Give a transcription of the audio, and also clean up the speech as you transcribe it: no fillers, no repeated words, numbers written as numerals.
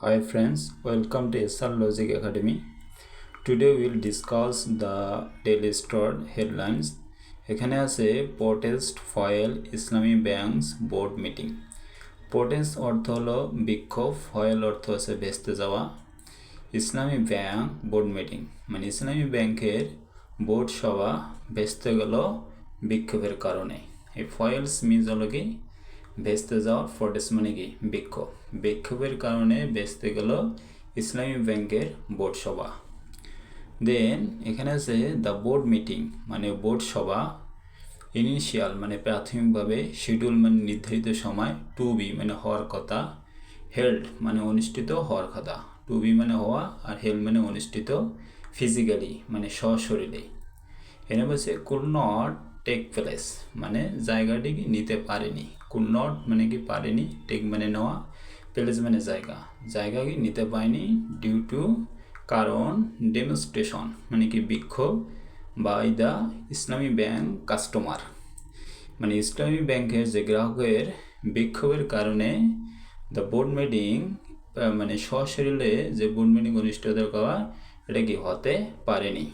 Hi friends, welcome to SR Logic Academy. Today we will discuss the Daily Star headlines. এখানে আছে protest foil ইসলামী banks board meeting. Protest অর্থ হলো বিক্ষোভ, foil অর্থ আছে ভেস্তে যাওয়া, ইসলামী ব্যাংক বোর্ড মিটিং মানে ইসলামী ব্যাংকের বোর্ড সভা ভেস্তে গেল বিক্ষোভের কারণে। এই ফয়েলস মিনস হলো কি ভেস্তে যাওয়া, প্রোটেস্ট মানে কি বিক্ষোভ, বিক্ষোভের কারণে ভেস্তে গেল ইসলামী ব্যাংকের বোর্ড সভা। দেন এখানে আছে দ্য বোর্ড মিটিং মানে বোর্ড সভা, ইনিশিয়াল মানে প্রাথমিকভাবে, শিডিউল মানে নির্ধারিত সময়, টু বি মানে হওয়ার কথা, হেল্ড মানে অনুষ্ঠিত হওয়ার কথা, টু বি মানে হওয়া আর হেল্ড মানে অনুষ্ঠিত ফিজিক্যালি মানে সশরীরে। এখানে বলছে কুড নট টেক প্লেস মানে জায়গাটি কি নিতে পারেনি, কুড নট মানে কি পারেনি, টেক মানে নেওয়া, প্লেস মানে জায়গা, জায়গা কি নিতে পারেনি ডিউ টু কারণ, ডেমনস্ট্রেশন মানে কি বিক্ষোভ, by the Islami bank customer মানে ইসলামী ব্যাংকের যে গ্রাহকের বিক্ষোভের কারণে দ্য বোর্ড মিটিং মানে সশরীরে যে বোর্ড মিটিং অনুষ্ঠিত করা এটা কি হতে পারেনি।